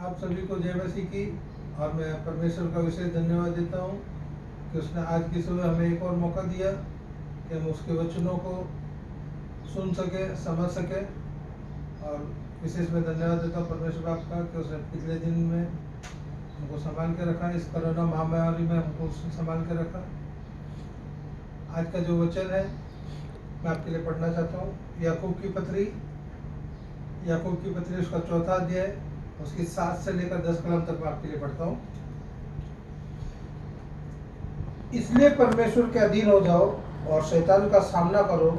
आप सभी को जय मसीह की। और मैं परमेश्वर का विशेष धन्यवाद देता हूँ कि उसने आज की सुबह हमें एक और मौका दिया कि हम उसके वचनों को सुन सके, समझ सके। और विशेष मैं धन्यवाद देता हूँ परमेश्वर आपका कि उसने पिछले दिन में हमको संभाल के रखा, इस कोरोना महामारी में हमको उसने संभाल के रखा। आज का जो वचन है मैं आपके लिए पढ़ना चाहता हूँ। याकूब की पत्री उसका 4था अध्याय, उसकी 7 से लेकर 10 कलम तक मैं आपके लिए पढ़ता हूँ। इसलिए परमेश्वर के अधीन हो जाओ और शैतान का सामना करो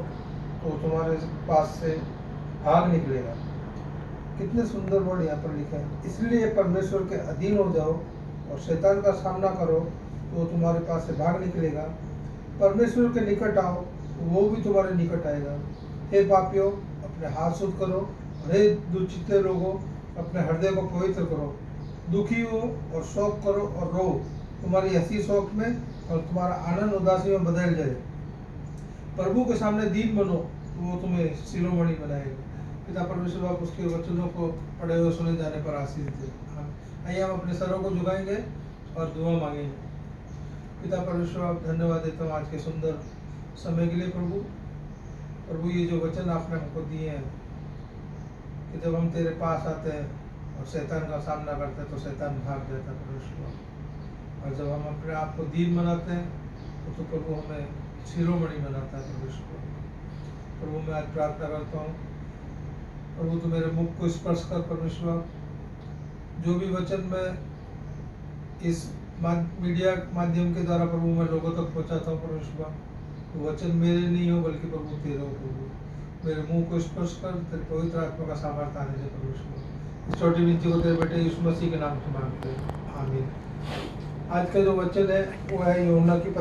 तो तुम्हारे पास से भाग निकलेगा। कितने सुंदर वर्ड यहाँ पर लिखे हैं। इसलिए परमेश्वर के अधीन हो जाओ और शैतान का सामना करो तो तुम्हारे पास से भाग निकलेगा। परमेश्वर के निकट आओ वो भी तुम्हारे निकट आएगा। हे पापियों, अपने हाथ शुद्ध करो, और हे दुचित्ते लोगों, अपने हृदय को पवित्र करो। दुखी हो और शोक करो और रो, तुम्हारी हंसी शोक में और तुम्हारा आनंद उदासी में बदल जाए। प्रभु के सामने दीन बनो तो वो तुम्हें शिरोमणि बनाएगा। पिता परमेश्वर आप उसके वचनों को पढ़े हुए सुने जाने पर आशीष दे। आइए हम अपने सरों को झुकाएंगे और दुआ मांगेंगे। पिता परमेश्वर आप धन्यवाद देता हूँ आज के सुंदर समय के लिए। प्रभु ये जो वचन आपने हमको दिए हैं कि जब हम तेरे पास आते हैं और शैतान का सामना करते हैं तो शैतान भाग जाता है परमेश्वर। और जब हम अपने आप को दीन बनाते हैं तो प्रभु हमें शिरोमणि बनाता है परमेश्वर। प्रभु मैं आज प्रार्थना करता हूँ, प्रभु तो मेरे मुख को स्पर्श कर परमेश्वर। जो भी वचन मैं इस मीडिया माध्यम के द्वारा प्रभु मैं लोगों तक पहुँचाता हूँ परमेश्वर, तो वचन मेरे नहीं हो बल्कि प्रभु तेरे हो। प्रभु मेरे मुंह को स्पर्श कर, तेरे पवित्र आत्मा का सामर्थ्य आने दे परमेश्वर। इस छोटी विनती को तेरे बेटे यीशु मसीह के नाम से मांगते हैं, आमीन। आज का जो वचन है वो है यूहन्ना की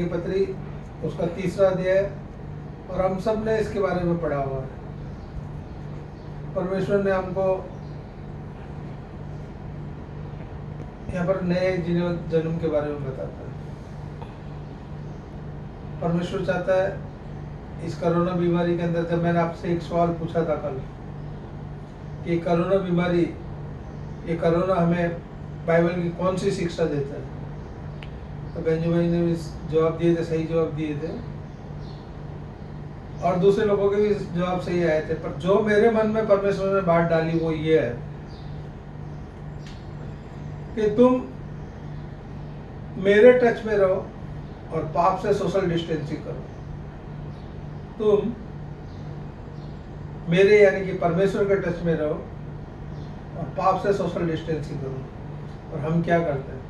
पत्री उसका 3रा अध्याय, और हम सब ने इसके बारे में पढ़ा हुआ है। परमेश्वर ने हमको यहाँ पर नए जन्म के बारे में बताता है। परमेश्वर चाहता है इस कोरोना बीमारी के अंदर, जब मैंने आपसे एक सवाल पूछा था कल कि कोरोना बीमारी, ये कोरोना हमें बाइबल की कौन सी शिक्षा देता है, तो बेंजो भाई ने भी जवाब दिए थे, सही जवाब दिए थे, और दूसरे लोगों के भी जवाब सही आए थे। पर जो मेरे मन में परमेश्वर ने बात डाली वो ये है कि तुम मेरे टच में रहो और पाप से सोशल डिस्टेंसिंग करो। तुम मेरे यानी कि परमेश्वर के टच में रहो और पाप से सोशल डिस्टेंसिंग करो। और हम क्या करते हैं?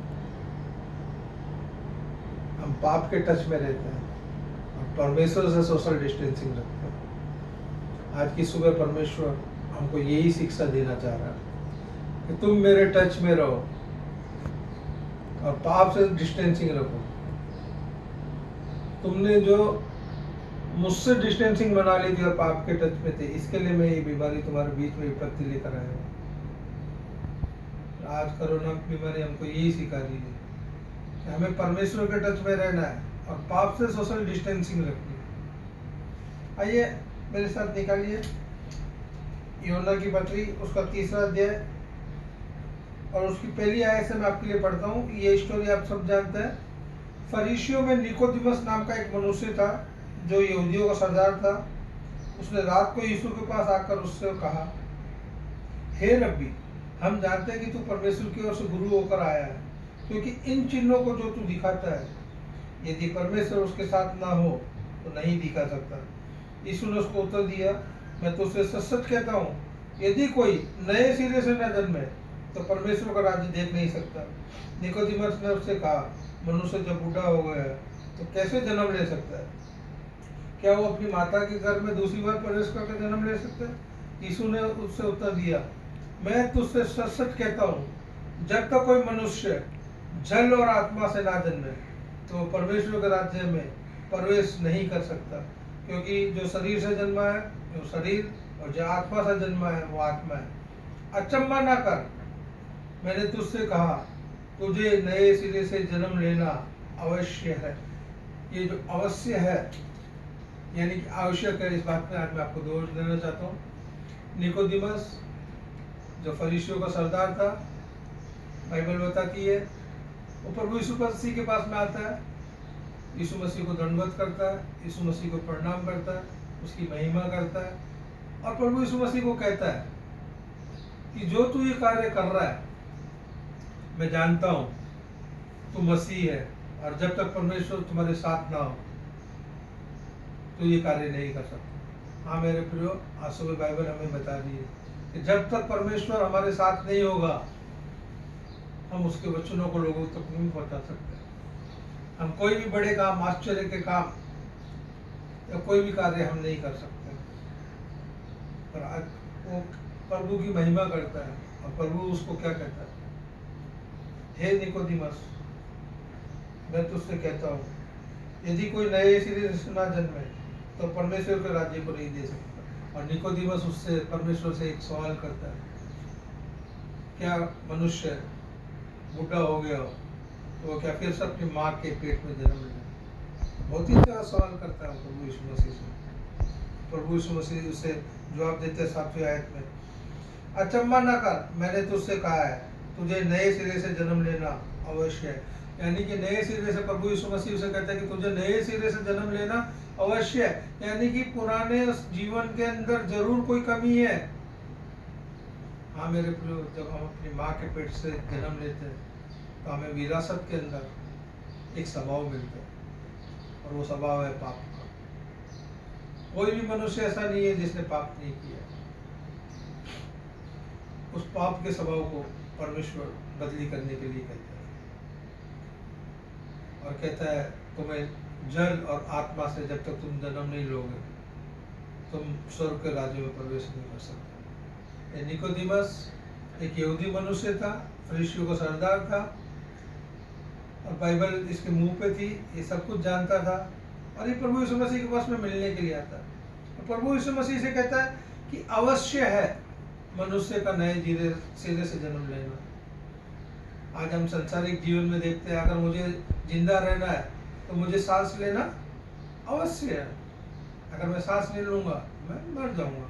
हम पाप के टच में रहते हैं और परमेश्वर से सोशल डिस्टेंसिंग रखते हैं। आज की सुबह परमेश्वर हमको यही शिक्षा देना चाह रहा है कि तुम मेरे टच में रहो और पाप से डिस्टेंसिंग रखो। तुमने जो मुझसे डिस्टेंसिंग बना ली थी और पाप के टच में थे, इसके लिए मैं ये बीमारी तुम्हारे बीच में विपत्ति लेकर आया हूँ। आज कोरोना बीमारी हमको यही सिखा रही है कि हमें परमेश्वर के टच में रहना है और पाप से सोशल डिस्टेंसिंग रखनी है। आइए मेरे साथ निकालिए यूहन्ना की पत्री उसका 3रा अध्याय, और उसकी पहली आयत से मैं आपके लिए पढ़ता हूँ। ये स्टोरी आप सब जानते हैं। फरीसियों में निकोदिमस नाम का एक मनुष्य था जो यहूदियों का सरदार था। उसने रात को यीशु के पास आकर उससे कहा, हे रब्बी, हम जानते हैं कि तू परमेश्वर की ओर से गुरु होकर आया है, क्योंकि इन चिन्हों को जो तू दिखाता है, यदि परमेश्वर उसके साथ ना हो तो नहीं दिखा सकता। यीशु ने उसको उत्तर दिया, मैं तुझसे सच सच कहता हूँ, यदि कोई नए सिरे से न जन्मे तो परमेश्वर का राज्य देख नहीं सकता। निकोदिमस ने उससे कहा, मनुष्य जब बूढ़ा हो गया है तो कैसे जन्म ले सकता है? क्या वो अपनी माता के घर में दूसरी बार प्रवेश करके जन्म ले सकता है? यीशु ने उससे उत्तर दिया, मैं तुझसे सच सच कहता हूँ, जब तक कोई मनुष्य जल और आत्मा से ना जन्मे तो परमेश्वर के राज्य में प्रवेश नहीं कर सकता। क्योंकि जो शरीर से जन्मा है वो शरीर, और जो आत्मा से जन्मा है वो आत्मा है। अचंभा ना कर, मैंने तुझसे कहा, तुझे नए सिरे से जन्म लेना अवश्य है। ये जो अवश्य है यानी कि आवश्यक है, इस बात में आज मैं आपको दोष देना चाहता हूँ। निकोदिमस जो फरीसियों का सरदार था, बाइबल बताती है, वो प्रभु यीशु मसीह के पास में आता है, यीशु मसीह को दंडवत करता है, यीशु मसीह को प्रणाम करता है, उसकी महिमा करता है, और प्रभु यीशु मसीह को कहता है कि जो तू ये कार्य कर रहा है, मैं जानता हूं तू मसीह है, और जब तक परमेश्वर तुम्हारे साथ ना हो तो ये कार्य नहीं कर सकता। हाँ मेरे प्रियो, आज सुबह बाइबल हमें बता रही है कि जब तक परमेश्वर हमारे साथ नहीं होगा, हम उसके वचनों को लोगों तक नहीं पहुंचा सकते। हम कोई भी बड़े काम, आश्चर्य के काम या कोई भी कार्य हम नहीं कर सकते। पर आज वो प्रभु की महिमा करता है, और प्रभु उसको क्या कहता है, हे निकोदिमस, मैं तुझसे कहता हूँ, यदि कोई नए सिरे से ना जन्मे तो परमेश्वर के राज्य को नहीं दे सकता। और निकोदिमस उससे, परमेश्वर से एक सवाल करता है, क्या मनुष्य बूढ़ा हो गया हो तो वो क्या फिर से अपनी माँ के पेट में जन्म ले? बहुत ही अच्छा सवाल करता है प्रभु यीशु मसीह से। प्रभु यीशु मसीह उसे जवाब देते हैं 7वीं आयत में, अचम्भा न कर, मैंने तुझसे कहा है, तुझे नए सिरे से जन्म लेना अवश्य है। यानी कि नए सिरे से, प्रभु यीशु मसीह उसे कहता है कि तुझे नए सिरे से जन्म लेना अवश्य है। यानी कि पुराने जीवन के अंदर जरूर कोई कमी है। हाँ मेरे प्रियो, जब हम अपनी माँ के पेट से जन्म लेते हैं तो हमें विरासत के अंदर एक स्वभाव मिलता है, और वो स्वभाव है पाप का। कोई भी मनुष्य ऐसा नहीं है जिसने पाप नहीं किया। उस पाप के स्वभाव को परमेश्वर बदली करने के लिए कहता है, और कहता है तुम्हें जल और आत्मा से जब तक तुम जन्म नहीं लोगे, तुम स्वर्ग के राज्य में प्रवेश नहीं कर सकते। निकोदिमस एक यहूदी मनुष्य था, फरीसियों का सरदार था, और बाइबल इसके मुंह पे थी, ये सब कुछ जानता था, और ये प्रभु यीशु मसीह के पास में मिलने के लिए आता है। तो प्रभु यीशु मसीह से कहता है कि अवश्य है मनुष्य का नए सिरे से जन्म लेना। आज हम संसारिक जीवन में देखते हैं, अगर मुझे जिंदा रहना है तो मुझे सांस लेना अवश्य है। अगर मैं सांस नहीं लूंगा मैं मर जाऊंगा।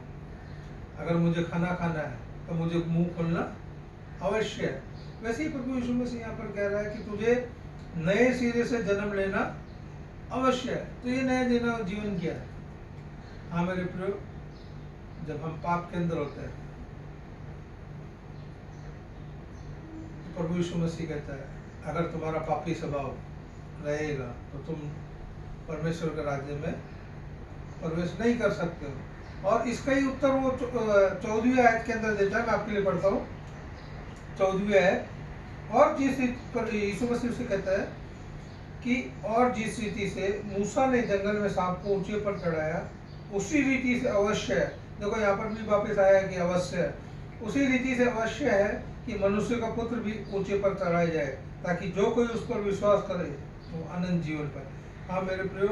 अगर मुझे खाना खाना है तो मुझे मुंह खोलना अवश्य है। वैसे ही प्रभु यीशु मसीह यहाँ पर कह रहा है कि तुझे नए सिरे से जन्म लेना अवश्य है। तो ये नया जीवन क्या है? हाँ मेरे प्रियो, जब हम पाप के अंदर होते हैं तो प्रभु यीशु मसीह कहता है, अगर तुम्हारा पापी स्वभाव रहेगा तो तुम परमेश्वर के राज्य में प्रवेश नहीं कर सकते हो। और इसका ही उत्तर वो 14वीं आयत के अंदर देता है। मैं आपके लिए पढ़ता हूँ 14वीं आयत। और जिस पर यीशु मसीह से कहता है कि और जिस रीति से मूसा ने जंगल में सांप को ऊंचे पर चढ़ाया, उसी रीति से अवश्य है। देखो यहाँ पर भी वापस आया है कि अवश्य है, उसी रीति से अवश्य है कि मनुष्य का पुत्र भी ऊंचे पर चढ़ाया जाए, ताकि जो कोई उस पर विश्वास करे वो अनंत जीवन पाए। हाँ मेरे प्रियो,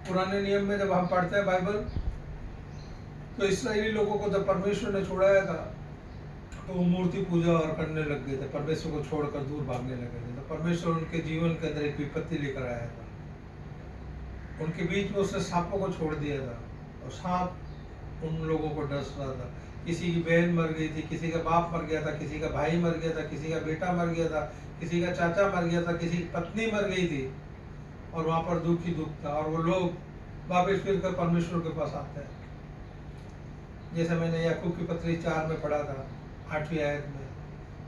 पुराने नियम में जब हम पढ़ते हैं बाइबल, तो इस्राएली लोगों को जब परमेश्वर ने छुड़ाया था तो वो मूर्ति पूजा और करने लग गए थे, परमेश्वर को छोड़कर दूर भागने लगे थे। तो परमेश्वर उनके जीवन के अंदर एक विपत्ति लेकर आया था। उनके बीच में उसने सांपों को छोड़ दिया था, और सांप उन लोगों को डस रहा था। किसी की बहन मर गई थी, किसी का बाप मर गया था, किसी का भाई मर गया था, किसी का बेटा मर गया था, किसी का चाचा मर गया था, किसी की पत्नी मर गई थी, और वहां पर दुख ही दुख था। और वो लोग वापस फिर कर परमेश्वर के पास आते हैं। जैसे मैंने याकूब की पत्री 4 में पढ़ा था 8वीं आयत में,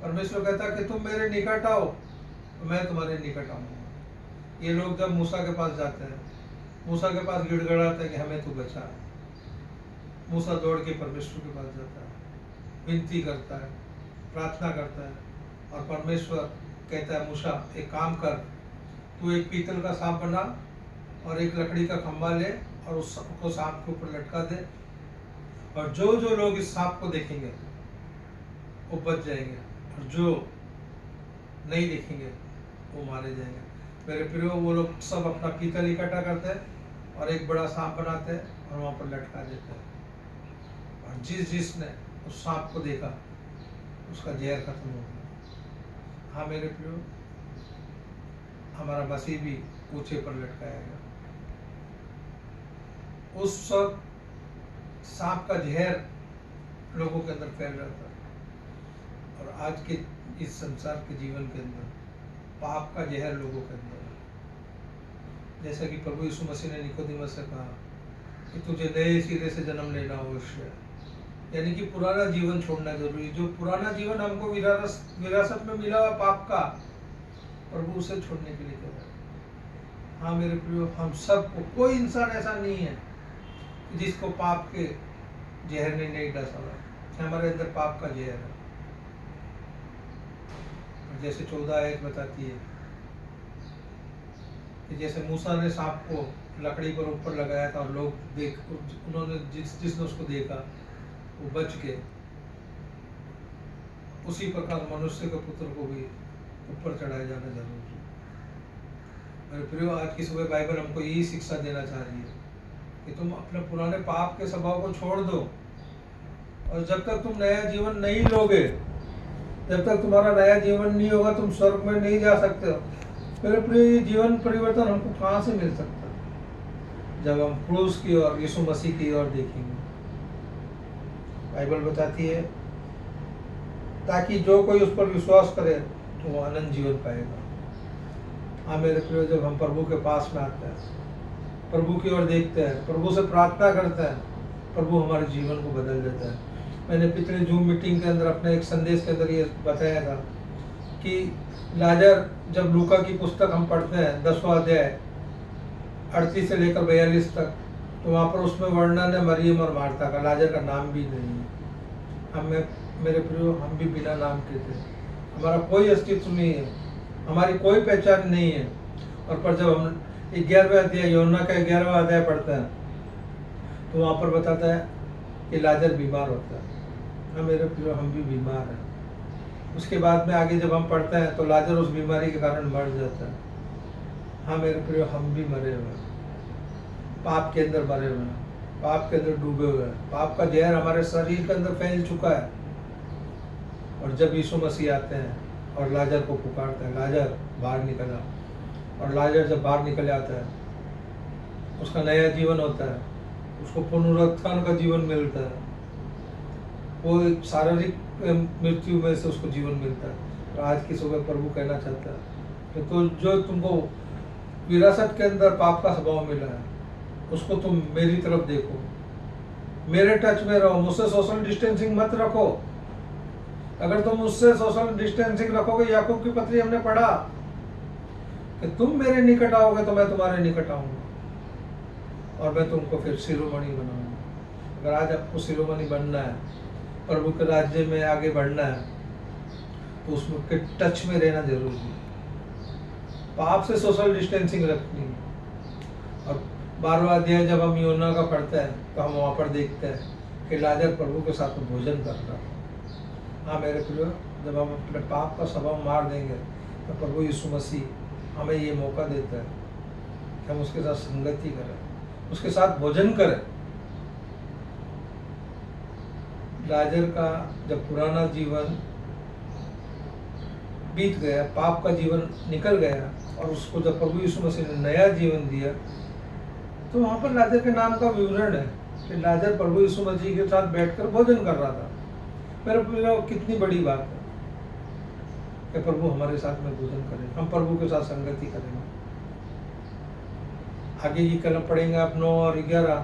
परमेश्वर कहता कि तुम मेरे निकट आओ तो मैं तुम्हारे निकट आऊंगा। ये लोग जब मूसा के पास जाते हैं, मूसा के पास गिड़गड़ाते हैं कि हमें तू बचा। मूसा दौड़ के परमेश्वर के पास जाता है, विनती करता है, प्रार्थना करता है, और परमेश्वर कहता है मूसा एक काम कर, तू एक पीतल का सांप बना और एक लकड़ी का खंभा ले और उसको सांप के ऊपर लटका दे, और जो जो लोग इस सांप को देखेंगे वो बच जाएंगे, और जो नहीं देखेंगे वो मारे जाएंगे। मेरे प्रियो, वो लोग सब अपना पीतल इकट्ठा करते हैं और एक बड़ा सांप बनाते हैं और वहां पर लटका देते हैं, और जिसने उस सांप को देखा उसका जहर खत्म हो गया। हाँ मेरे प्रियो, हमारा मसीह भी ऊंचे पर लटकाया गया। उस वक्त सांप का जहर लोगों के अंदर फैल रहा था, और आज के इस संसार के जीवन के अंदर पाप का जहर लोगों के अंदर है। जैसा कि प्रभु यीशु मसीह ने निकोदेमस से कहा कि तुझे नए सिरे से जन्म लेना अवश्य, यानी कि पुराना जीवन छोड़ना जरूरी। जो पुराना जीवन हमको विरासत में मिला हुआ पाप का, प्रभु उसे छोड़ने के लिए कह रहा है। हाँ मेरे प्रियो, हम सबको, कोई इंसान ऐसा नहीं है जिसको पाप के जहर ने नहीं डसा हुआ। हमारे अंदर पाप का जहर है। जैसे 14 आयत बताती है कि जैसे मूसा ने सांप को लकड़ी पर ऊपर लगाया था और लोग उन्होंने जिसने उसको देखा वो बच गए, उसी प्रकार मनुष्य के पुत्र को भी ऊपर चढ़ाया जाना जरूरी है। मेरे प्रियो, आज की सुबह बाइबल हमको यही शिक्षा देना चाह रही है कि तुम अपने पुराने पाप के स्वभाव को छोड़ दो, और जब तक तुम नया जीवन नहीं लोगे, जब तक तुम्हारा नया जीवन नहीं होगा, तुम स्वर्ग में नहीं जा सकते हो। मेरे प्रिय, ये जीवन परिवर्तन हमको कहाँ से मिल सकता है? जब हम क्रूस की ओर, यीशु मसीह की ओर देखेंगे। बाइबल बताती है ताकि जो कोई उस पर विश्वास करे तो वो अनंत जीवन पाएगा। हाँ मेरे प्रिय, जब हम प्रभु के पास में आते हैं, प्रभु की ओर देखते हैं, प्रभु से प्रार्थना करते हैं, प्रभु हमारे जीवन को बदल देता है। मैंने पिछले जूम मीटिंग के अंदर अपने एक संदेश के अंदर ये बताया था कि लाजर, जब लूका की पुस्तक हम पढ़ते हैं 10वां अध्याय 38 से लेकर 42 तक, तो वहाँ पर उसमें वर्णन है मरियम और मार्था का। लाजर का नाम भी नहीं है। मेरे प्रियो, हम भी बिना नाम के थे, हमारा कोई अस्तित्व नहीं है, हमारी कोई पहचान नहीं है। और पर जब हम 11वें अध्याय, यूहन्ना का 11वां अध्याय पढ़ते हैं, तो वहाँ पर बताता है कि लाजर बीमार होता है। हाँ मेरे प्रियो, हम भी बीमार हैं। उसके बाद में आगे जब हम पढ़ते हैं तो लाजर उस बीमारी के कारण मर जाता है। हाँ मेरे प्रियो, हम भी मरे हुए हैं, पाप के अंदर मरे हुए हैं, पाप के अंदर डूबे हुए हैं। पाप का जहर हमारे शरीर के अंदर फैल चुका है। और जब यीशु मसीह आते हैं और लाजर को पुकारते हैं, लाजर बाहर निकला, और लाजर जब बाहर निकल आता है, उसका नया जीवन होता है, उसको पुनरुत्थान का जीवन मिलता है, वो शारीरिक मृत्यु में से उसको जीवन मिलता है। और आज की सुबह प्रभु कहना चाहता है कि तो जो तुमको विरासत के अंदर पाप का स्वभाव मिला है, उसको तुम मेरी तरफ देखो, मेरे टच में रहो, मुझसे सोशल डिस्टेंसिंग मत रखो। अगर तुम मुझसे सोशल डिस्टेंसिंग रखोगे, याकूब की पत्री हमने पढ़ा कि तुम मेरे निकट आओगे तो मैं तुम्हारे निकट आऊंगा और मैं तुमको फिर शिरोमणि बनाऊंगा। अगर आज आपको शिरोमणि बनना है, प्रभु के राज्य में आगे बढ़ना है, तो उसमें के टच में रहना जरूरी है। पाप से सोशल डिस्टेंसिंग रखनी है। और 12वां अध्याय जब हम यूहन्ना का पढ़ते हैं तो हम वहाँ पर देखते हैं कि लाजर प्रभु के साथ में भोजन कर रहा है। हाँ मेरे प्रियो, जब हम अपने पाप का स्वभाव मार देंगे तो प्रभु यीशु मसीह हमें ये मौका देता है कि हम उसके साथ संगति करें, उसके साथ भोजन करें। लाजर का जब पुराना जीवन बीत गया, पाप का जीवन निकल गया, और उसको जब प्रभु यीशु मसीह ने नया जीवन दिया, तो वहाँ पर लाजर के नाम का विवरण है कि लाजर प्रभु यीशु मसीह के साथ बैठकर भोजन कर रहा था। मेरे प्रियो, कितनी बड़ी बात है कि प्रभु हमारे साथ में भोजन करें, हम प्रभु के साथ संगति करेंगे। आगे की कलम पढ़ेंगे आप 9 और 11,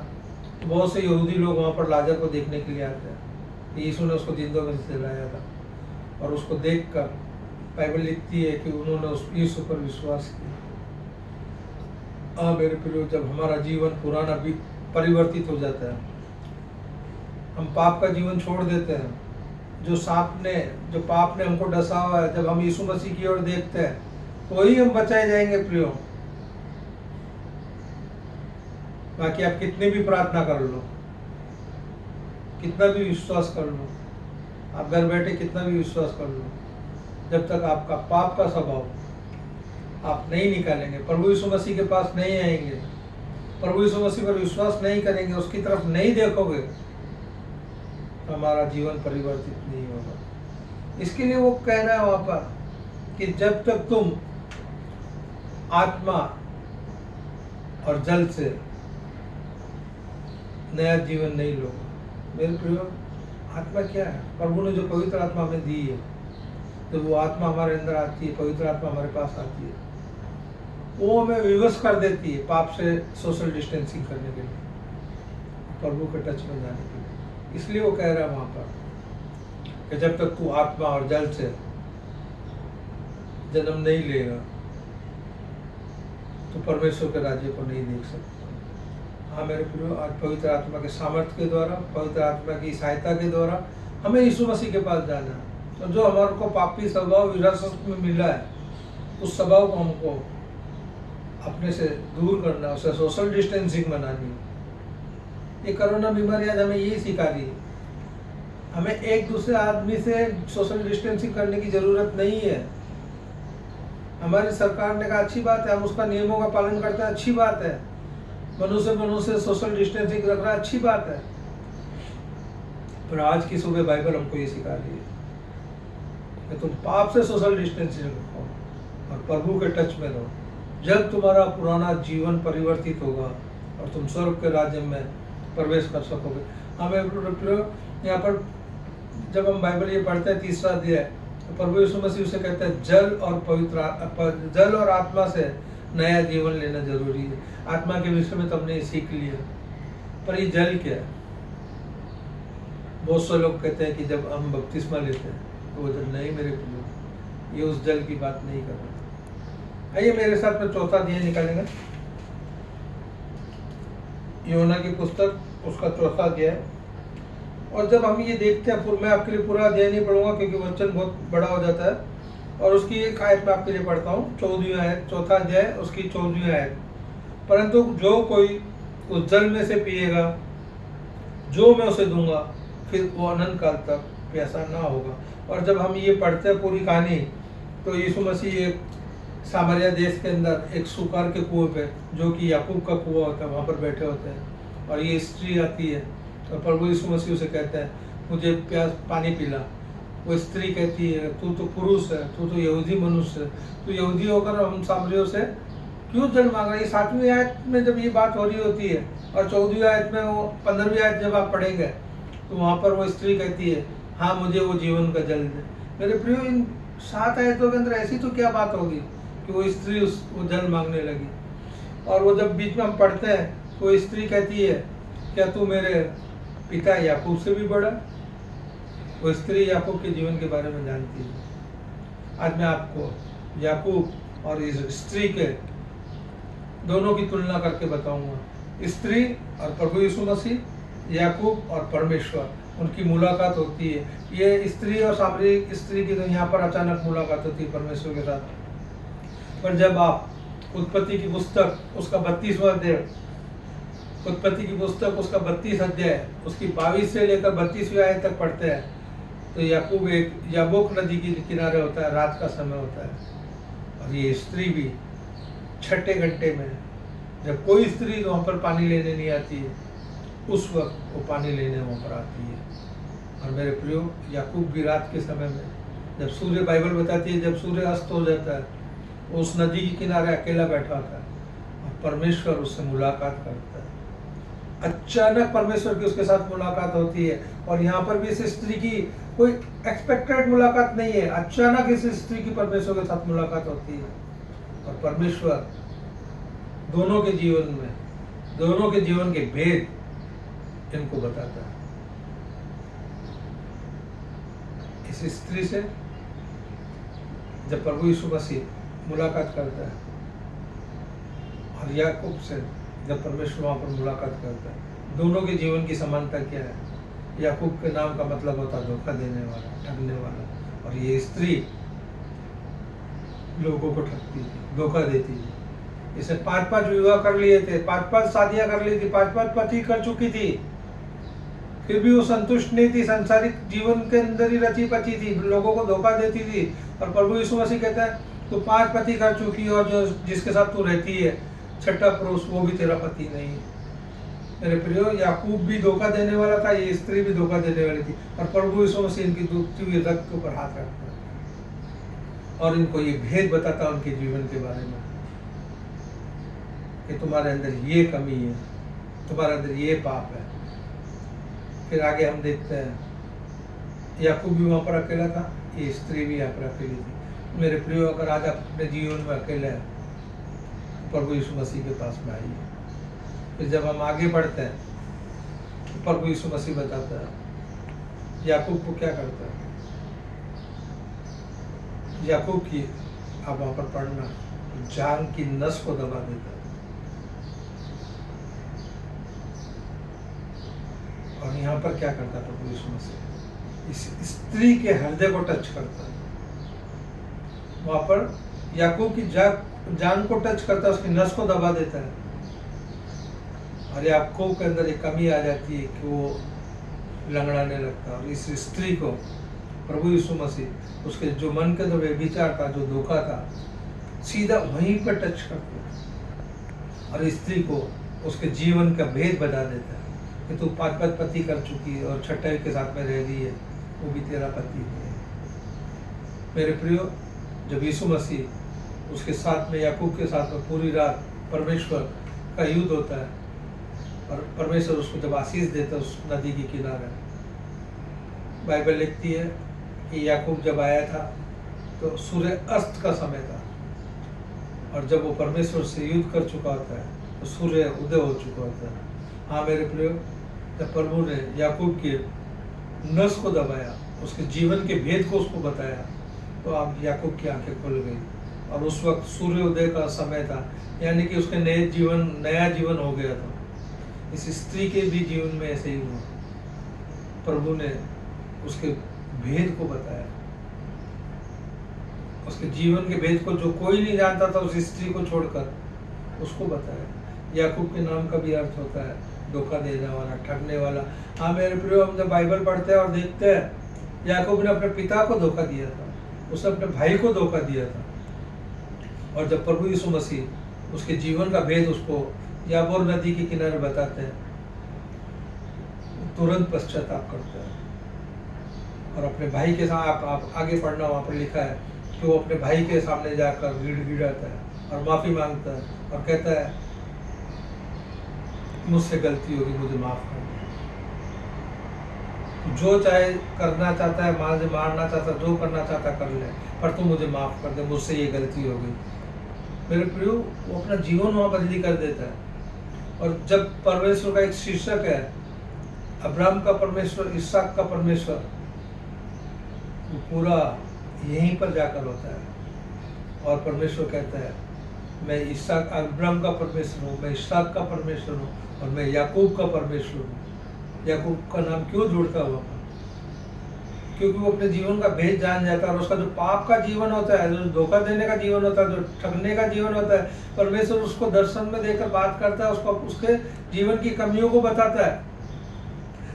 तो बहुत से यहूदी लोग वहाँ पर लाजर को देखने के लिए आते हैं। यीशु ने उसको जिंदों में से लाया था, और उसको देखकर बाइबल लिखती है कि उन्होंने उस यीशु पर विश्वास किया। हाँ मेरे प्रियो, जब हमारा जीवन पुराना भी परिवर्तित हो जाता है, हम पाप का जीवन छोड़ देते हैं, जो पाप ने हमको डसा हुआ है, जब हम यीशु मसीह की ओर देखते हैं तो ही हम बचाए जाएंगे प्रियो। बाकी आप कितनी भी प्रार्थना कर लो, कितना भी विश्वास कर लो, आप घर बैठे कितना भी विश्वास कर लो, जब तक आपका पाप का स्वभाव आप नहीं निकालेंगे, प्रभु यीशु मसीह के पास नहीं आएंगे, प्रभु यीशु मसीह पर विश्वास नहीं करेंगे, उसकी तरफ नहीं देखोगे, तो हमारा जीवन परिवर्तित नहीं होगा। इसके लिए वो कह रहा है वहां पर कि जब तक तुम आत्मा और जल से नया जीवन नहीं लोगे। मेरे प्रियो, आत्मा क्या है? प्रभु ने जो पवित्र आत्मा हमें दी है, जब वो आत्मा हमारे अंदर आती है, पवित्र आत्मा हमारे पास आती है, वो हमें विवश कर देती है पाप से सोशल डिस्टेंसिंग करने के लिए, प्रभु के टच में जाने के लिए। इसलिए वो कह रहा है वहां पर कि जब तक तू आत्मा और जल से जन्म नहीं लेगा तो परमेश्वर के राज्य को नहीं देख सकता। हाँ मेरे प्रियो, आज पवित्र आत्मा के सामर्थ्य के द्वारा, पवित्र आत्मा की सहायता के द्वारा हमें यीशु मसीह के पास जाना है। तो जो हमारे को पापी स्वभाव विरासत में मिला है, उस स्वभाव को हमको अपने से दूर करना, उसे सोशल डिस्टेंसिंग बनानी है। ये कोरोना बीमारी आज हमें यही सिखा रही है। हमें एक दूसरे आदमी से सोशल डिस्टेंसिंग करने की जरूरत नहीं है। हमारी सरकार ने कहा अच्छी बात है, हम उसका नियमों का पालन करते हैं, अच्छी बात है। मनुष्य सोशल डिस्टेंसिंग रख रहा है, अच्छी बात है। पर आज की सुबह बाइबल हमको ये सिखा रही है कि तुम पाप से सोशल डिस्टेंसिंग रखो और प्रभु के टच में रहो। जब तुम्हारा पुराना जीवन परिवर्तित होगा और तुम स्वर्ग के राज्य में प्रवेश कर सकोगे। हमें यहाँ पर जब हम बाइबल ये पढ़ते हैं 3रा अध्याय, तो प्रभु यीशु मसीह उसे कहता है जल और आत्मा से नया जीवन लेना जरूरी है। आत्मा के विषय में तो हमने सीख लिया, पर ये जल क्या है? बहुत से लोग कहते हैं कि जब हम बपतिस्मा लेते हैं तो वो जल नहीं मेरे प्रियो, ये उस जल की बात नहीं कर रहा। आइए मेरे साथ में 4था अध्याय निकालेंगे, योना की पुस्तक, उसका 4था अध्याय। और जब हम ये देखते हैं, मैं आपके लिए पूरा अध्याय नहीं पढ़ूंगा क्योंकि वचन बहुत बड़ा हो जाता है, और उसकी एक आयत मैं आपके लिए पढ़ता हूँ, 14वीं आयत, 4था अध्याय, उसकी 14वीं आयत। परंतु जो कोई उस जल में से पिएगा जो मैं उसे दूंगा, फिर वो अनंत काल तक प्यासा ना होगा। और जब हम ये पढ़ते हैं पूरी कहानी, तो यीशु मसीह एक सामरिया देश के अंदर एक सुकार के कुएं पे, जो कि याकूब का कुआं होता है, वहाँ पर बैठे होते हैं। और ये स्त्री आती है और प्रभु यीशु मसीह उसे कहता है मुझे प्यास पानी पिला। वो स्त्री कहती है तू तो पुरुष है, तू तो यहूदी मनुष्य है, तू यहूदी होकर हम सामरियों से क्यों जल मांग रहा है? ये 7वीं आयत में जब ये बात हो रही होती है, और 14वीं आयत में, वो 15वीं आयत जब आप पढ़ेंगे तो वहाँ पर वो स्त्री कहती है हाँ मुझे वो जीवन का जल दे। मेरे प्रियो, इन 7 आयतों के अंदर ऐसी तो क्या बात होगी कि वो स्त्री वो जल मांगने लगी? और वो जब बीच में हम पढ़ते हैं तो वो स्त्री कहती है क्या तू मेरे पिता याकूब से भी बड़ा? वो स्त्री याकूब के जीवन के बारे में जानती है। आज मैं आपको याकूब और इस स्त्री के दोनों की तुलना करके बताऊंगा। स्त्री और प्रभु यीशु मसीह, याकूब और परमेश्वर, उनकी मुलाकात होती है। ये स्त्री और सामरिक स्त्री की तो यहाँ पर अचानक मुलाकात होती है परमेश्वर के साथ। पर जब आप उत्पत्ति की पुस्तक उसका 32वां अध्याय, उत्पत्ति की पुस्तक उसका 32 अध्याय, उसकी 22 से लेकर 32वीं आयत तक पढ़ते हैं, तो याकूब एक याबोक नदी के किनारे होता है, रात का समय होता है। और ये स्त्री भी 6ठे घंटे में, जब कोई स्त्री वहाँ पर पानी लेने नहीं आती है, उस वक्त वो पानी लेने वहाँ पर आती है। और मेरे प्रियो, याकूब भी रात के समय में, जब सूर्य, बाइबल बताती है जब सूर्य अस्त हो जाता है, वो उस नदी के किनारे अकेला बैठा होता है और परमेश्वर उससे मुलाकात करता है। अचानक परमेश्वर की उसके साथ मुलाकात होती है। और यहाँ पर भी इस स्त्री की कोई एक्सपेक्टेड मुलाकात नहीं है, अचानक इस स्त्री की परमेश्वर के साथ मुलाकात होती है। और परमेश्वर दोनों के जीवन में, दोनों के जीवन के भेद इनको बताता है। इस स्त्री से जब प्रभु यीशु मसीह मुलाकात करता है, और याकूब से जब परमेश्वर वहाँ पर मुलाकात करता है, दोनों के जीवन की समानता क्या है? याकूब के नाम का मतलब होता है धोखा देने वाला, ठगने वाला। और ये स्त्री लोगों को ठगती थी, धोखा देती थी। इसे 5-5 विवाह कर लिए थे, 5-5 शादियां कर ली थी, 5-5 पति कर चुकी थी, फिर भी वो संतुष्ट नहीं थी, संसारिक जीवन के अंदर ही रची पची थी, लोगों को धोखा देती थी। और प्रभु यीशु मसीह कहता है तू 5 पति कर चुकी है, और जो जिसके साथ तू रहती है 6ठा पुरुष वो भी तेरा पति नहीं है। मेरे प्रियो, याकूब भी धोखा देने वाला था, ये स्त्री भी धोखा देने वाली थी। और प्रभु यीशु मसीह इनकी डूबती हुई रक्त के ऊपर हाथ रखता है और इनको ये भेद बताता है उनके जीवन के बारे में कि तुम्हारे अंदर ये कमी है, तुम्हारे अंदर ये पाप है। फिर आगे हम देखते हैं याकूब भी वहाँ पर अकेला था, ये स्त्री भी यहाँ पर अकेली थी। मेरे प्रियो, अगर आज आप अपने जीवन में अकेले हैं तो प्रभु यीशु मसीह के पास में आइए। फिर जब हम आगे बढ़ते हैं तो प्रभु यीशु मसीह बताता है याकूब को क्या करता है। याकूब की आप वहाँ पर पढ़ना, जान की नस को दबा देता है। और यहाँ पर क्या करता है प्रभु यीशु मसीह, इस स्त्री के हृदय को टच करता है। वहां पर याकूब की जान को टच करता है, उसकी नस को दबा देता है। और याकूब के अंदर एक कमी आ जाती है कि वो लंगड़ाने लगता है। और इस स्त्री को प्रभु यीशु मसीह उसके जो मन के अंदर व्यभिचार था, जो धोखा था, सीधा वहीं पर टच करते हैं और स्त्री को उसके जीवन का भेद बता देता है कि तू 5 पति कर चुकी है और छठे के साथ में रह रही है, वो भी तेरा पति है। मेरे प्रियो, जब यीशु मसीह उसके साथ में, याकूब के साथ में पूरी रात परमेश्वर का युद्ध होता है और परमेश्वर उसको जब आशीष देता है उस नदी के किनारे, बाइबल लिखती है कि याकूब जब आया था तो सूर्य अस्त का समय था और जब वो परमेश्वर से युद्ध कर चुका होता है तो सूर्य उदय हो चुका होता है। हाँ मेरे प्रियो, जब प्रभु ने याकूब के नस को दबाया, उसके जीवन के भेद को उसको बताया, तो अब याकूब की आंखें खुल गई और उस वक्त सूर्योदय का समय था, यानी कि उसके नया जीवन हो गया था। इस स्त्री के भी जीवन में ऐसे ही हुआ। प्रभु ने उसके भेद को बताया, उसके जीवन के भेद को जो कोई नहीं जानता था, उस स्त्री को छोड़कर उसको बताया। याकूब के नाम का भी अर्थ होता है धोखा देने वाला, ठगने वाला। हाँ मेरे प्रियो, हम जब बाइबल पढ़ते हैं और देखते हैं, याकूब ने अपने पिता को धोखा दिया था, उसने अपने भाई को धोखा दिया था। और जब प्रभु यीशु मसीह उसके जीवन का भेद उसको याबोर नदी के किनारे बताते हैं, तुरंत पश्चाताप करता है और अपने भाई के साथ, आप आगे पढ़ना, वहाँ पर लिखा है कि वो अपने भाई के सामने जाकर गिड़गिड़ाता है और माफ़ी मांगता है और कहता है मुझसे गलती होगी, मुझे माफ़ कर दे। जो चाहे करना चाहता है, मारना चाहता, जो करना चाहता कर ले, पर तू मुझे माफ़ कर दे, मुझसे ये गलती हो गई। मेरे प्रियो, वो अपना जीवन वहाँ बदली कर देता है। और जब परमेश्वर का एक शीर्षक है अब्राहम का परमेश्वर, इसहाक का परमेश्वर, वो पूरा यहीं पर जाकर होता है। और परमेश्वर कहता है मैं इसहाक, अब्राहम का परमेश्वर हूँ, मैं इसहाक का परमेश्वर हूँ और मैं याकूब का परमेश्वर हूँ। याकूब का नाम क्यों जुड़ता हुआ? क्योंकि वो अपने जीवन का भेद जान जाता है और उसका जो पाप का जीवन होता है, जो धोखा देने का जीवन होता है, जो ठगने का जीवन होता है, परमेश्वर उसको दर्शन में देकर बात करता है, उसको उसके जीवन की कमियों को बताता है।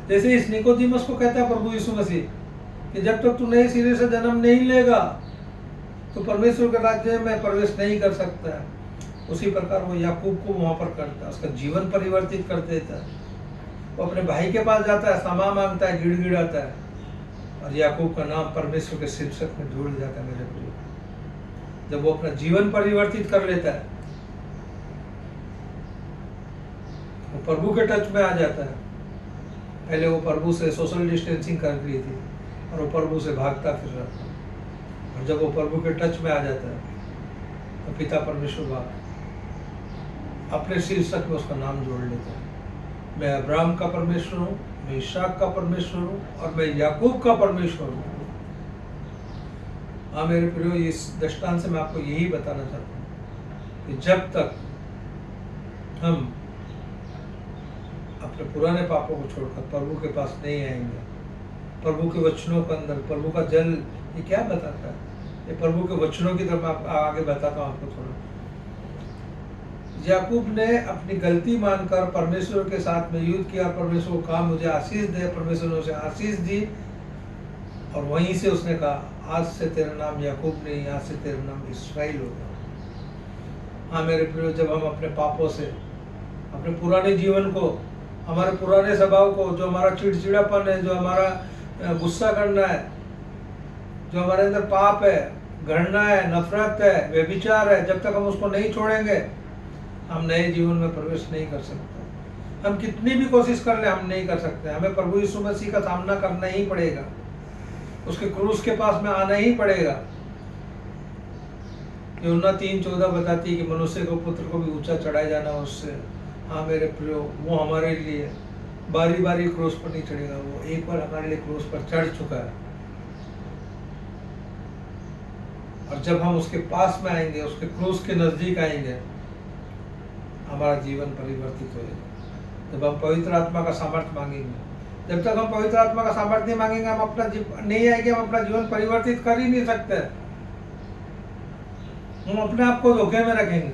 जैसे इस निकोदेमुस को कहता है प्रभु यीशु मसीह कि जब तक तू नए सिरे से जन्म नहीं लेगा तो परमेश्वर के राज्य में प्रवेश नहीं कर सकता है। उसी प्रकार वो याकूब को वहाँ पर करता है, उसका जीवन परिवर्तित कर देता है। वो अपने भाई के पास जाता है, क्षमा मांगता है, गिड़गिड़ाता है और याकूब का नाम परमेश्वर के शीर्षक में जुड़ जाता है। मेरे प्रिय, जब वो अपना जीवन परिवर्तित कर लेता है, वो प्रभु के टच में आ जाता है। पहले वो प्रभु से सोशल डिस्टेंसिंग कर रही थी और वो प्रभु से भागता फिर रहा था, और जब वो प्रभु के टच में आ जाता है तो पिता परमेश्वर अपने शीर्षक में उसका नाम जोड़ लेता है। मैं अब्राहम का परमेश्वर हूँ, मैं इसहाक का परमेश्वर हूँ और मैं याकूब का परमेश्वर हूँ। हाँ मेरे प्रियो, इस दृष्टांत से मैं आपको यही बताना चाहता हूँ कि जब तक हम अपने पुराने पापों को छोड़कर प्रभु के पास नहीं आएंगे, प्रभु के वचनों के अंदर, प्रभु का जल ये क्या बताता है, ये प्रभु के वचनों की तरफ मैं आगे बताता हूँ आपको थोड़ा। याकूब ने अपनी गलती मानकर परमेश्वर के साथ में युद्ध किया, परमेश्वर को कहा मुझे आशीष दे, परमेश्वर ने उसे आशीष दी और वहीं से उसने कहा आज से तेरा नाम याकूब नहीं, आज से तेरा नाम इस्राएल होगा। हाँ मेरे प्रियो, जब हम अपने पापों से, अपने पुराने जीवन को, हमारे पुराने स्वभाव को, जो हमारा चिड़चिड़ापन है, जो हमारा गुस्सा करना है, जो हमारे अंदर पाप है, घृणा है, नफरत है, व्यभिचार है, जब तक हम उसको नहीं छोड़ेंगे हम नए जीवन में प्रवेश नहीं कर सकते। हम कितनी भी कोशिश कर ले हम नहीं कर सकते। हमें प्रभु यीशु मसीह का सामना करना ही पड़ेगा। उसके क्रूस के पास में आना ही पड़ेगा। यूहन्ना 3:14 बताती है कि मनुष्य को पुत्र को भी ऊंचा चढ़ाया जाना उससे। हाँ मेरे प्रियो, वो हमारे लिए बारी बारी क्रूस पर नहीं चढ़ेगा, वो एक बार हमारे लिए क्रूस पर चढ़ चुका है। और जब हम उसके पास में आएंगे, उसके क्रूस के नजदीक आएंगे, हमारा जीवन परिवर्तित होगा। जब हम पवित्र आत्मा का सामर्थ्य मांगेंगे, जब तक हम पवित्र आत्मा का सामर्थ्य नहीं मांगेंगे, हम अपना नहीं आएंगे, हम अपना जीवन परिवर्तित कर ही नहीं सकते। हम अपने आप को धोखे में रखेंगे।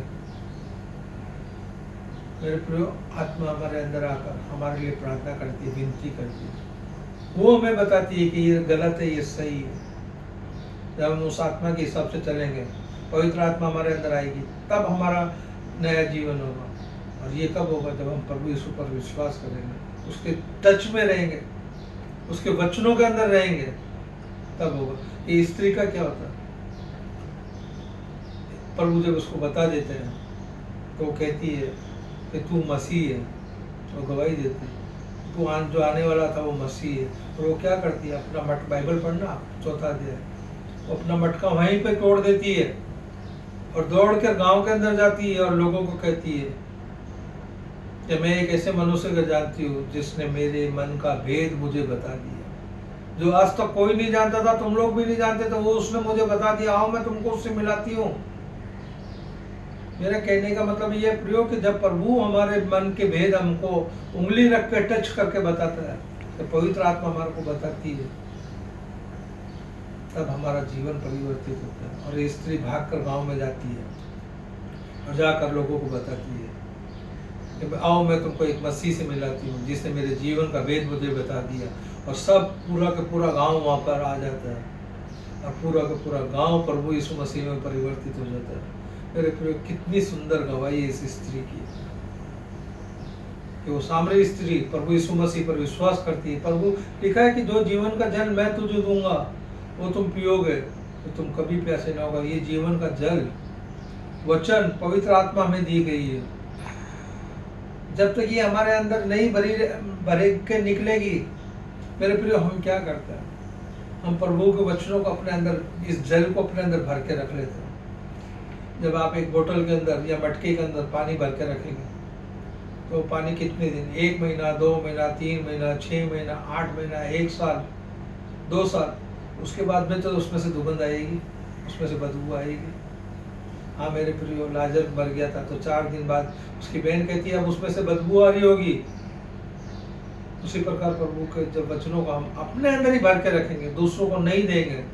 मेरे प्रियो, आत्मा हमारे अंदर आकर हमारे लिए प्रार्थना करती है, विनती करती है। वो हमें बताती है कि ये गलत है, ये सही है। जब हम उस आत्मा के हिसाब से चलेंगे, पवित्र आत्मा हमारे अंदर आएगी, तब हमारा नया जीवन होगा। और ये कब होगा? जब हम प्रभु यीशु पर विश्वास करेंगे, उसके टच में रहेंगे, उसके वचनों के अंदर रहेंगे, तब होगा। ये स्त्री का क्या होता है? प्रभु जब उसको बता देते हैं तो वो कहती है कि तू मसीह है, वो गवाही देती है तू जो आने वाला था वो मसीह है। और वो क्या करती है? अपना बाइबल पढ़ना 4 अध्याय, वो अपना मटका वहीं पे तोड़ देती है और दौड़ कर गांव के अंदर जाती है और लोगों को कहती है कि मैं एक ऐसे मनुष्य को जानती हूँ जिसने मेरे मन का भेद मुझे बता दिया, जो आज तक कोई नहीं जानता था, तुम लोग भी नहीं जानते, तो वो उसने मुझे बता दिया। आओ मैं तुमको उससे मिलाती हूँ। मेरा कहने का मतलब ये प्रियो कि जब प्रभु हमारे मन के भेद हमको उंगली रख के टच करके बताता है, तो पवित्र आत्मा हमारे को बताती है, तब हमारा जीवन परिवर्तित होता है। और ये स्त्री भागकर गांव में जाती है और जाकर लोगों को बताती है कि आओ मैं तुमको एक मसीह से मिलाती हूँ जिसने मेरे जीवन का भेद मुझे बता दिया। और सब पूरा का पूरा गांव वहाँ पर आ जाता है और पूरा का पूरा गांव प्रभु यीशु मसीह में परिवर्तित हो जाता है। मेरे प्रिय, कितनी सुंदर गवाही है इस स्त्री की कि वो सामरी स्त्री प्रभु यीशु मसीह पर विश्वास करती है। प्रभु लिखा है कि जो जीवन का जल मैं तुझे दूंगा वो तुम पियोगे तो तुम कभी प्यासे ना होगा। ये जीवन का जल वचन पवित्र आत्मा में दी गई है। जब तक ये हमारे अंदर नहीं भरे के निकलेगी, मेरे प्रिय, हम क्या करते हैं? हम प्रभु के वचनों को अपने अंदर, इस जल को अपने अंदर भर के रख लेते हैं। जब आप एक बोतल के अंदर या मटके के अंदर पानी भर के रखेंगे तो पानी कितने दिन, 1 महीना, 2 महीना, 3 महीना, 6 महीना, 8 महीना, 1 साल, 2 साल, उसके बाद में तो उसमें से दुर्गंध आएगी, उसमें से बदबू आएगी। हाँ मेरे प्रियो, लाजर मर गया था तो 4 दिन बाद उसकी बहन कहती है अब उसमें से बदबू आ रही होगी। उसी प्रकार प्रभु के जब वचनों को हम अपने अंदर ही भर के रखेंगे, दूसरों को नहीं देंगे।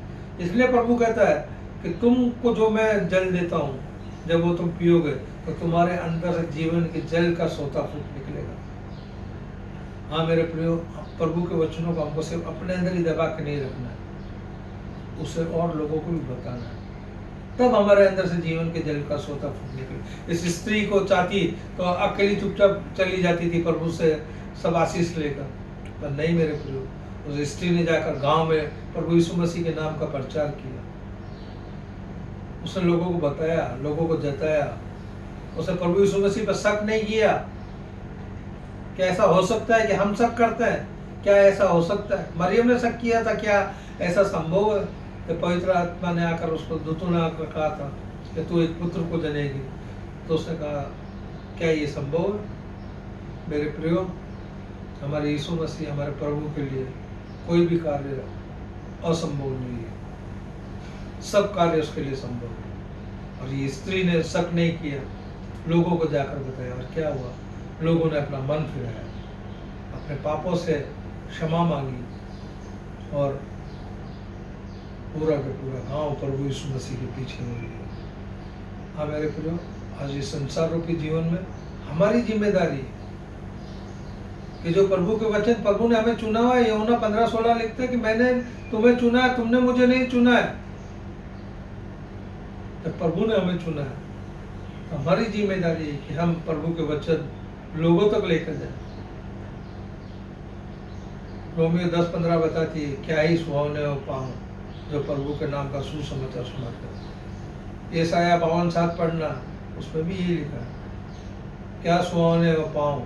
इसलिए प्रभु कहता है कि तुमको जो मैं जल देता हूँ, जब वो तुम पियोगे तो तुम्हारे अंदर से जीवन के जल का सोता फूट निकलेगा। हाँ मेरे प्रियो, प्रभु के वचनों को हमको सिर्फ अपने अंदर ही दबा के नहीं रखना है, उसे और लोगों को भी बताना है, तब हमारे अंदर से जीवन के जल का सोता फूट निकले। इस स्त्री को चाहती तो अकेली चुपचाप चली जाती थी प्रभु से सब आशीष लेकर, पर नहीं मेरे प्रियो, उस स्त्री ने जाकर गांव में प्रभु यीशु मसीह के नाम का प्रचार किया। उसने लोगों को बताया, लोगों को जताया। उसने प्रभु यीशु मसीह पर शक नहीं किया। क्या ऐसा हो सकता है कि हम शक करते हैं? क्या ऐसा हो सकता है? मरियम ने शक किया था, क्या ऐसा संभव है? तो पवित्र आत्मा ने आकर उसको, दूतों ने आकर कहा था कि तू एक पुत्र को जनेगी, तो उसने कहा क्या ये संभव है? मेरे प्रियो, हमारे यीशु मसीह, हमारे प्रभु के लिए कोई भी कार्य असंभव नहीं है, सब कार्य उसके लिए संभव है। और ये स्त्री ने शक नहीं किया, लोगों को जाकर बताया, और क्या हुआ? लोगों ने अपना मन फिराया, अपने पापों से क्षमा मांगी, और पूरा का पूरा गांव प्रभु यीशु मसीह के पीछे हो गया। हाँ मेरे प्रियो, आज इस संसार रूपी जीवन में हमारी जिम्मेदारी है कि जो प्रभु के वचन, प्रभु ने हमें चुना हुआ है। यूहन्ना 15:16 लिखते हैं कि मैंने तुम्हें चुना है, तुमने मुझे नहीं चुना है। जब प्रभु ने हमें चुना है तो हमारी जिम्मेदारी है कि हम प्रभु के वचन लोगों तक लेकर जाएं। रोमियो 10:15 बताती है, क्या ही सुहावने हो पाँव जो प्रभु के नाम का सुसमाचार सुनाते। यशायाह 52:7 पढ़ना, उसमें भी यही लिखा है, क्या सुहावने हो पाँव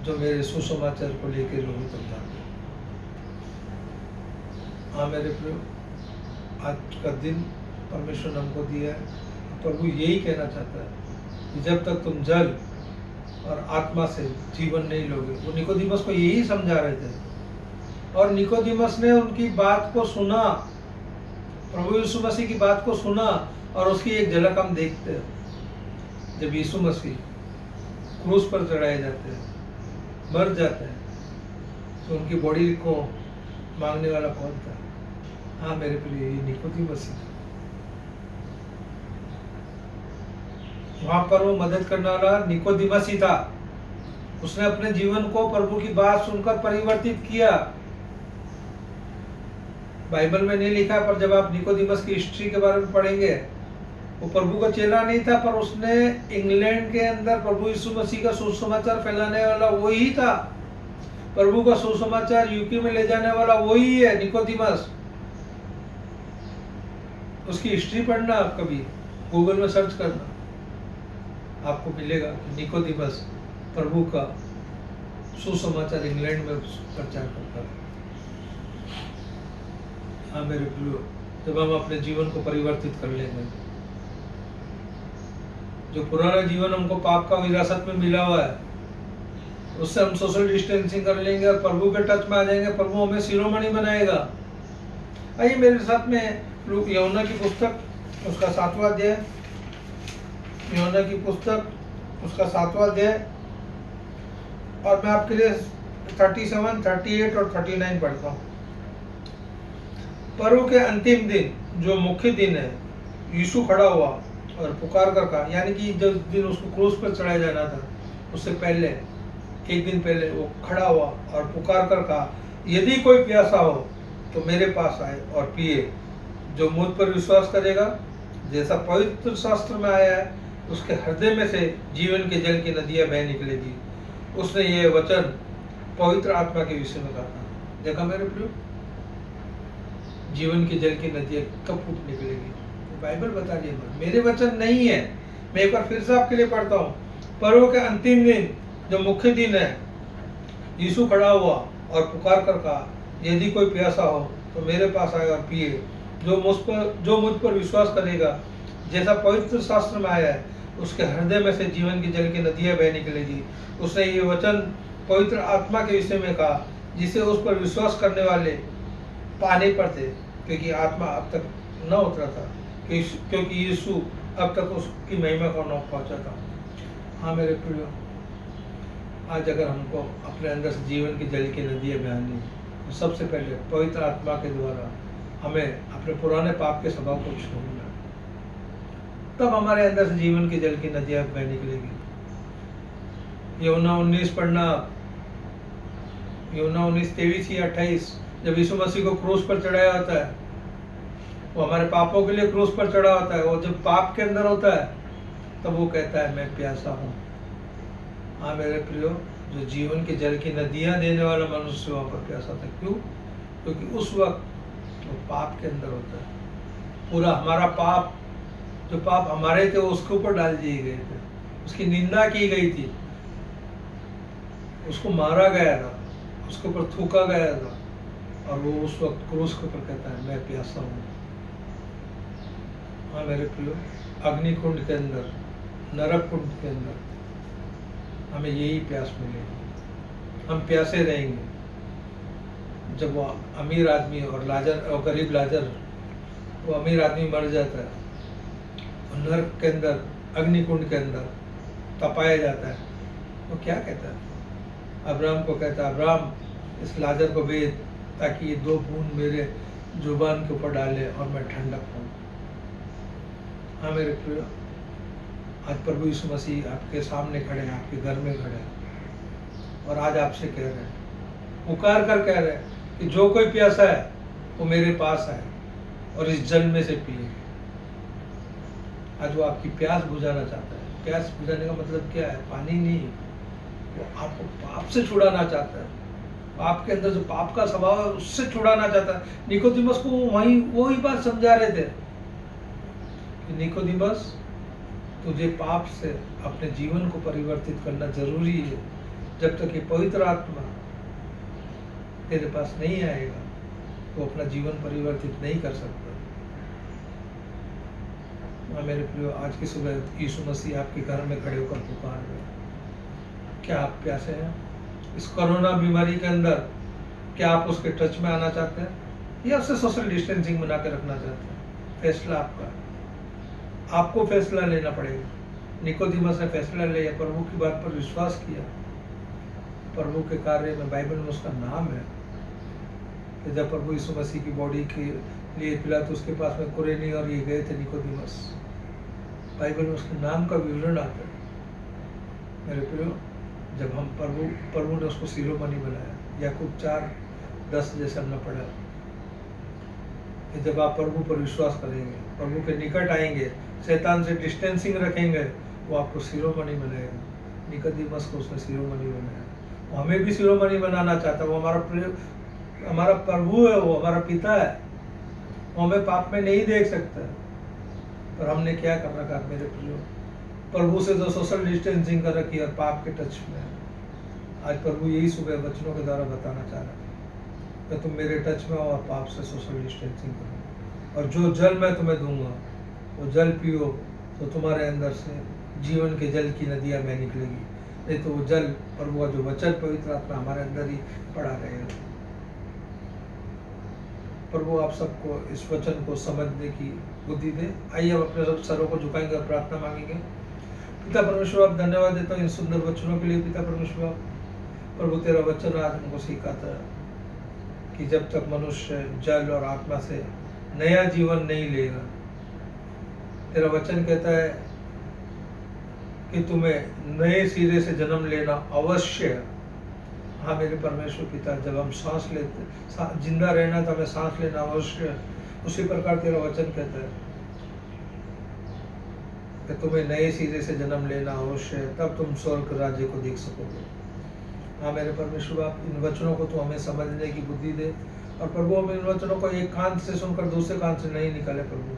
जो मेरे सुसमाचार को लेकर लोगों तक जाते। हाँ मेरे प्रियो, आज का दिन परमेश्वर ने हमको दिया है। प्रभु यही कहना चाहता है कि जब तक तुम जल और आत्मा से जीवन नहीं लोगे। वो निकोदिमस को यही समझा रहे थे, और निकोदिमस ने उनकी बात को सुना, प्रभु यीशु मसीह की बात को सुना, और उसकी एक झलक हम देखते हैं। जब यीशु मसीह क्रूस पर चढ़ाए जाते हैं, मर जाते हैं, तो उनकी बॉडी को मांगने वाला कौन था? हाँ मेरे प्रिय, ये निकोदिमस ही था। वहां पर वो मदद करने वाला निकोदिमस ही था। उसने अपने जीवन को प्रभु की बात सुनकर परिवर्तित किया। बाइबल में नहीं लिखा, पर जब आप निकोदिमस की हिस्ट्री के बारे में पढ़ेंगे, वो प्रभु का चेला नहीं था, पर उसने इंग्लैंड के अंदर प्रभु यीशु मसीह का सुसमाचार फैलाने वाला वही था। प्रभु का सुसमाचार यूके में ले जाने वाला वही है, निकोदिमस। उसकी हिस्ट्री पढ़ना, आप कभी गूगल में सर्च करना, आपको मिलेगा कि निकोदिमस प्रभु का सुसमाचार इंग्लैंड में प्रचार करता है। हाँ मेरे प्रियो, जब हम अपने जीवन को परिवर्तित कर लेंगे, जो पुराना जीवन हमको पाप का विरासत में मिला हुआ है, उससे हम सोशल डिस्टेंसिंग कर लेंगे और प्रभु के टच में आ जाएंगे। प्रभु हमें शिरोमणि बनाएगा। आइए मेरे साथ में यूहन्ना की पुस्तक, उसका 7वां अध्याय, यूहन्ना की पुस्तक, उसका 7वां अध्याय, और मैं आपके लिए 37, 38 और 39 पढ़ता हूँ। पर्व के अंतिम दिन, जो मुख्य दिन है, यीशु खड़ा हुआ और पुकार कर कहा, यानी कि जिस दिन उसको क्रूस पर चढ़ाया जाना था, उससे पहले, एक दिन पहले वो खड़ा हुआ और पुकार कर कहा, यदि कोई प्यासा हो तो मेरे पास आए और पिए। जो मुझ पर विश्वास करेगा, जैसा पवित्र शास्त्र में आया है, उसके हृदय में से जीवन के जल की नदियां बह निकलेगी। उसने ये वचन पवित्र आत्मा के विषय में कहा था। देखा मेरे प्रियो, जीवन के जल की नदियां कब फूट निकलेगी? तो बाइबल बता रही है, मेरे वचन नहीं है। मैं एक बार फिर से आपके लिए पढ़ता हूँ। पर्व के अंतिम दिन, जो मुख्य दिन है, यीशु खड़ा हुआ और पुकार कर कहा, यदि कोई प्यासा हो तो मेरे पास आए और पिए। जो मुझ पर विश्वास करेगा, जैसा पवित्र शास्त्र में आया है, उसके हृदय में से जीवन की जल की नदियां बह निकलेगी। उसने ये वचन पवित्र आत्मा के विषय में कहा, जिसे उस पर विश्वास करने वाले पाने पर थे, क्योंकि आत्मा अब तक न उतरा था, क्योंकि यीशु अब तक उसकी महिमा को न पहुंचा था। हाँ मेरे प्रियो, आज अगर हमको अपने अंदर से जीवन की जल की नदियां बहानी, तो सबसे पहले पवित्र आत्मा के द्वारा हमें अपने पुराने पाप के स्वभाव को छोड़ना, तब हमारे अंदर से जीवन की जल की नदियां बह निकलेगी। यूहन्ना 19 पढ़ना, यूहन्ना 19, 23 या 28, जब यीशु मसीह को क्रूस पर चढ़ाया होता है, वो हमारे पापों के लिए क्रूस पर चढ़ा होता है। वो जब पाप के अंदर होता है, तब वो कहता है, मैं प्यासा हूँ। हाँ मेरे प्रियो, जो जीवन के जल की नदियां देने वाला मनुष्य वहाँ पर प्यासा था। क्यों? क्योंकि उस वक्त वो पाप के अंदर होता है। पूरा हमारा पाप, जो पाप हमारे थे, वो उसके ऊपर डाल दिए गए थे, उसकी निंदा की गई थी, उसको मारा गया था, उसके ऊपर थूका गया था, और वो उस वक्त क्रूस के ऊपर कहता है, मैं प्यासा हूँ। हाँ मेरे प्रियो, अग्नि कुंड के अंदर, नरक कुंड के अंदर हमें यही प्यास मिलेगी। हम प्यासे रहेंगे। जब वो अमीर आदमी और गरीब लाजर, वो अमीर आदमी मर जाता है, नरक के अंदर, अग्नि कुंड के अंदर तपाया जाता है, वो क्या कहता है? अब्राहम को कहता है, अब्राहम इस लाजर को भेज, ताकि ये 2 बूंद मेरे जुबान के ऊपर डाले और मैं ठंडक पाऊँ। हाँ मेरे प्रियो, आज प्रभु यीशु मसीह आपके सामने खड़े हैं, आपके घर में खड़े हैं, और आज आपसे कह रहे हैं, पुकार कर कह रहे हैं कि जो कोई प्यासा है वो मेरे पास आए और इस जल में से पिए। आज वो आपकी प्यास बुझाना चाहता है। प्यास बुझाने का मतलब क्या है? पानी नहीं, वो आपको पाप से छुड़ाना चाहता है। पाप के अंदर जो पाप का स्वभाव है, उससे छुड़ाना चाहता है। निकोदिमस को वही बात समझा रहे थे कि निकोदिमस, तुझे पाप से अपने जीवन को परिवर्तित करना जरूरी है। जब तक ये पवित्र आत्मा तेरे पास नहीं आएगा, तो अपना जीवन परिवर्तित नहीं कर सकता। हाँ मेरे प्रियो, आज की सुबह यीशु मसीह आपके घर में खड़े होकर पुकार रहे। क्या आप प्यासे हैं इस कोरोना बीमारी के अंदर? क्या आप उसके टच में आना चाहते हैं या उससे सोशल डिस्टेंसिंग बना के रखना चाहते हैं? फैसला आपका है। आपको फैसला लेना पड़ेगा। निकोदेमस ने फैसला लिया, प्रभु की बात पर विश्वास किया। प्रभु के कार्य में बाइबल में उसका नाम है कि जब प्रभु यीशु मसीह की बॉडी के लिए पिलातुस के पास में कुरेनी और ये गए थे निकोदेमस, बाइबल में उसके नाम का विवरण आता है। मेरे प्रियो, जब हम प्रभु ने उसको शिरोमणि बनाया, याकूब 4:10 जैसे हमने पढ़ा कि जब आप प्रभु पर विश्वास करेंगे, प्रभु के निकट आएंगे, शैतान से डिस्टेंसिंग रखेंगे, वो आपको शिरोमणि बनाएगा। निकोदेमस को उसने शिरोमणि बनाया। वो हमें भी शिरोमणि बनाना चाहता है। वो हमारा प्रभु है, वो हमारा पिता है। वो हमें पाप में नहीं देख सकता। पर हमने क्या कर रखा मेरे प्रियो? प्रभु से जो सोशल डिस्टेंसिंग कर रखी और पाप के टच में। आज प्रभु यही सुबह वचनों के द्वारा बताना चाह रहा है कि तुम मेरे टच में हो और पाप से सोशल डिस्टेंसिंग करो, और जो जल मैं तुम्हें दूंगा वो जल पियो तो तुम्हारे अंदर से जीवन के जल की नदियां में निकलेगी। नहीं तो वो जल, प्रभु का जो वचन पवित्र आत्मा हमारे अंदर ही पड़ा रहेगा। प्रभु आप सबको इस वचन को समझने की बुद्धि दे। आइए हम अपने सब सरों को झुकाएंगे और प्रार्थना मांगेंगे। पिता परमेश्वर, आप धन्यवाद देता हूँ इन सुंदर वचनों के लिए। पिता परमेश्वर, प्रभु तेरा वचन आज हमको सिखाता है कि जब तक मनुष्य जल और आत्मा से नया जीवन नहीं लेगा, तेरा वचन कहता है कि तुम्हें नए सिरे से जन्म लेना अवश्य है। हाँ मेरे परमेश्वर पिता, जब हम सांस लेते, जिंदा रहना तो हमें सांस लेना अवश्य है। उसी प्रकार तेरा वचन कहता है कि तुम्हें नए सिरे से जन्म लेना अवश्य है, तब तुम स्वर्ग राज्य को देख सकोगे। हाँ मेरे परमेश्वर, आप इन वचनों को तो हमें समझने की बुद्धि दे, और प्रभु हम इन वचनों को एक कान से सुनकर दूसरे कान से नहीं निकाले प्रभु,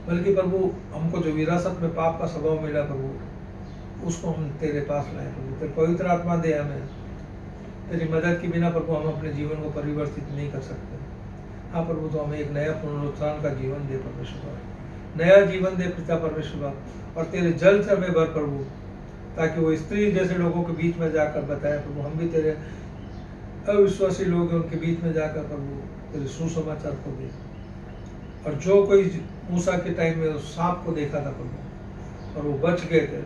बल्कि प्रभु हमको जो विरासत में पाप का स्वभाव मिला प्रभु, उसको हम तेरे पास लाए प्रभु। तेरे पवित्र आत्मा दे हमें। तेरी मदद के बिना प्रभु हम अपने जीवन को परिवर्तित नहीं कर सकते। हाँ प्रभु, तो हमें एक नया पुनरुत्थान का जीवन दे परमेश्वर, नया जीवन दे पिता परमेश्वर, और तेरे जल से हमें भर प्रभु, ताकि वो स्त्री जैसे लोगों के बीच में जाकर बताए प्रभु, हम भी तेरे अविश्वासी लोग हैं, उनके बीच में जाकर प्रभु तेरे सुसमाचार को दे। और जो कोई मूसा के टाइम में उस सांप को देखा था प्रभु और वो बच गए थे,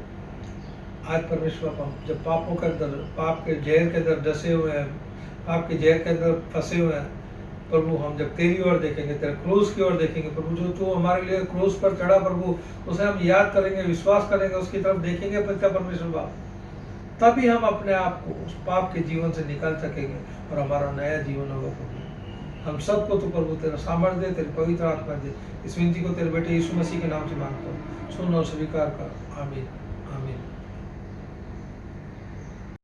आज परमेश्वर हम जब पापों के अंदर, पाप के जहर के अंदर डसे हुए हैं, पाप के जहर के अंदर फंसे हुए हैं प्रभु, हम जब तेरी ओर देखेंगे, तेरे क्रूस की ओर देखेंगे प्रभु, जो तू हमारे लिए क्रूस पर चढ़ा प्रभु, उसे हम याद करेंगे, विश्वास करेंगे, उसकी तरफ देखेंगे पिता परमेश्वर बाप, तभी हम अपने आप को उस पाप के जीवन से निकाल सकेंगे और हमारा नया जीवन होगा प्रभु। हम सबको तो प्रभु तेरा सामर्थ्य दे, तेरी पवित्र आत्मा दे। इस विनती को तेरे बेटे यीशु मसीह के नाम से मांगता हूँ, सुन और स्वीकार कर। आमीन आमीन।